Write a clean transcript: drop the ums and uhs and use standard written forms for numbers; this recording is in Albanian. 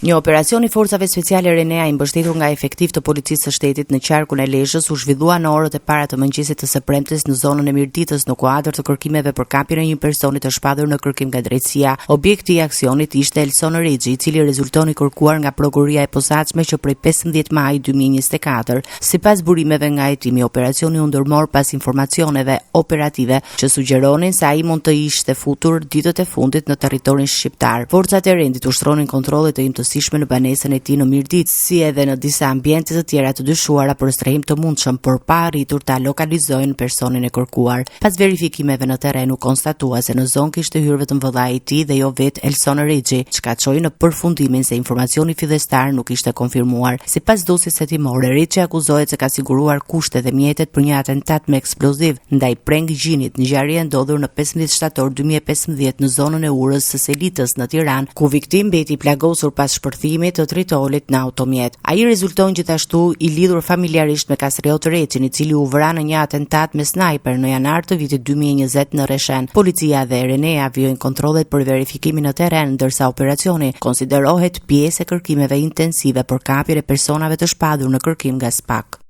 Një operacion i forcave speciale Renea i mbështetur nga efektiv të policisë së shtetit në qarkun e Lezhës u zhvillua në orët e para të mëngjesit të së premtes në zonën e Mirditës në kuadër të kërkimeve për kapjen e një personi të shpadur në kërkim nga drejtësia. Objekti i aksionit ishte Elson Rexhi, i cili rezultoni kërkuar nga prokuroria e posaçme që prej 15 maj 2024. Sipas burimeve nga hetimit, operacioni u ndërmor pas informacioneve operative që sugjeronin se ai mund të ishte futur ditët e fundit në territorin shqiptar. Forcat e rendit ushtronin kontrolle të në banesën e tij në Mirdicë, si edhe në disa ambiente të tjera të dyshuara për strehim të mundshëm, por pa arritur ta lokalizojnë personin e kërkuar. Pas verifikimeve në terren u konstatua se në zonë kishte hyrë vetëm vëllai i tij dhe jo vetë Elson Rexhi, çka çoi në përfundimin se informacioni fillestar nuk ishte konfirmuar. Sipas dosjes hetimore, Rexhi akuzohet se ka siguruar kushtet dhe mjetet për një atentat me eksploziv ndaj Preng Gjinit, në ngjarje ndodhur në 15 shtator 2015 në zonën e Urës së Selitës në Tiranë, ku viktim mbeti plagosur pas shpërthimit të tritolit në automjet. Ai rezulton gjithashtu i lidhur familjarisht me Kastriot Rexhin, i cili u vra në një atentat me snajper në janar të vitit 2020 në Reshen. Policia dhe Renea vijojnë kontrollet për verifikimin në terren, ndërsa operacioni konsiderohet pjesë e kërkimeve intensive për kapjen e personave të shpadur në kërkim nga SPAK.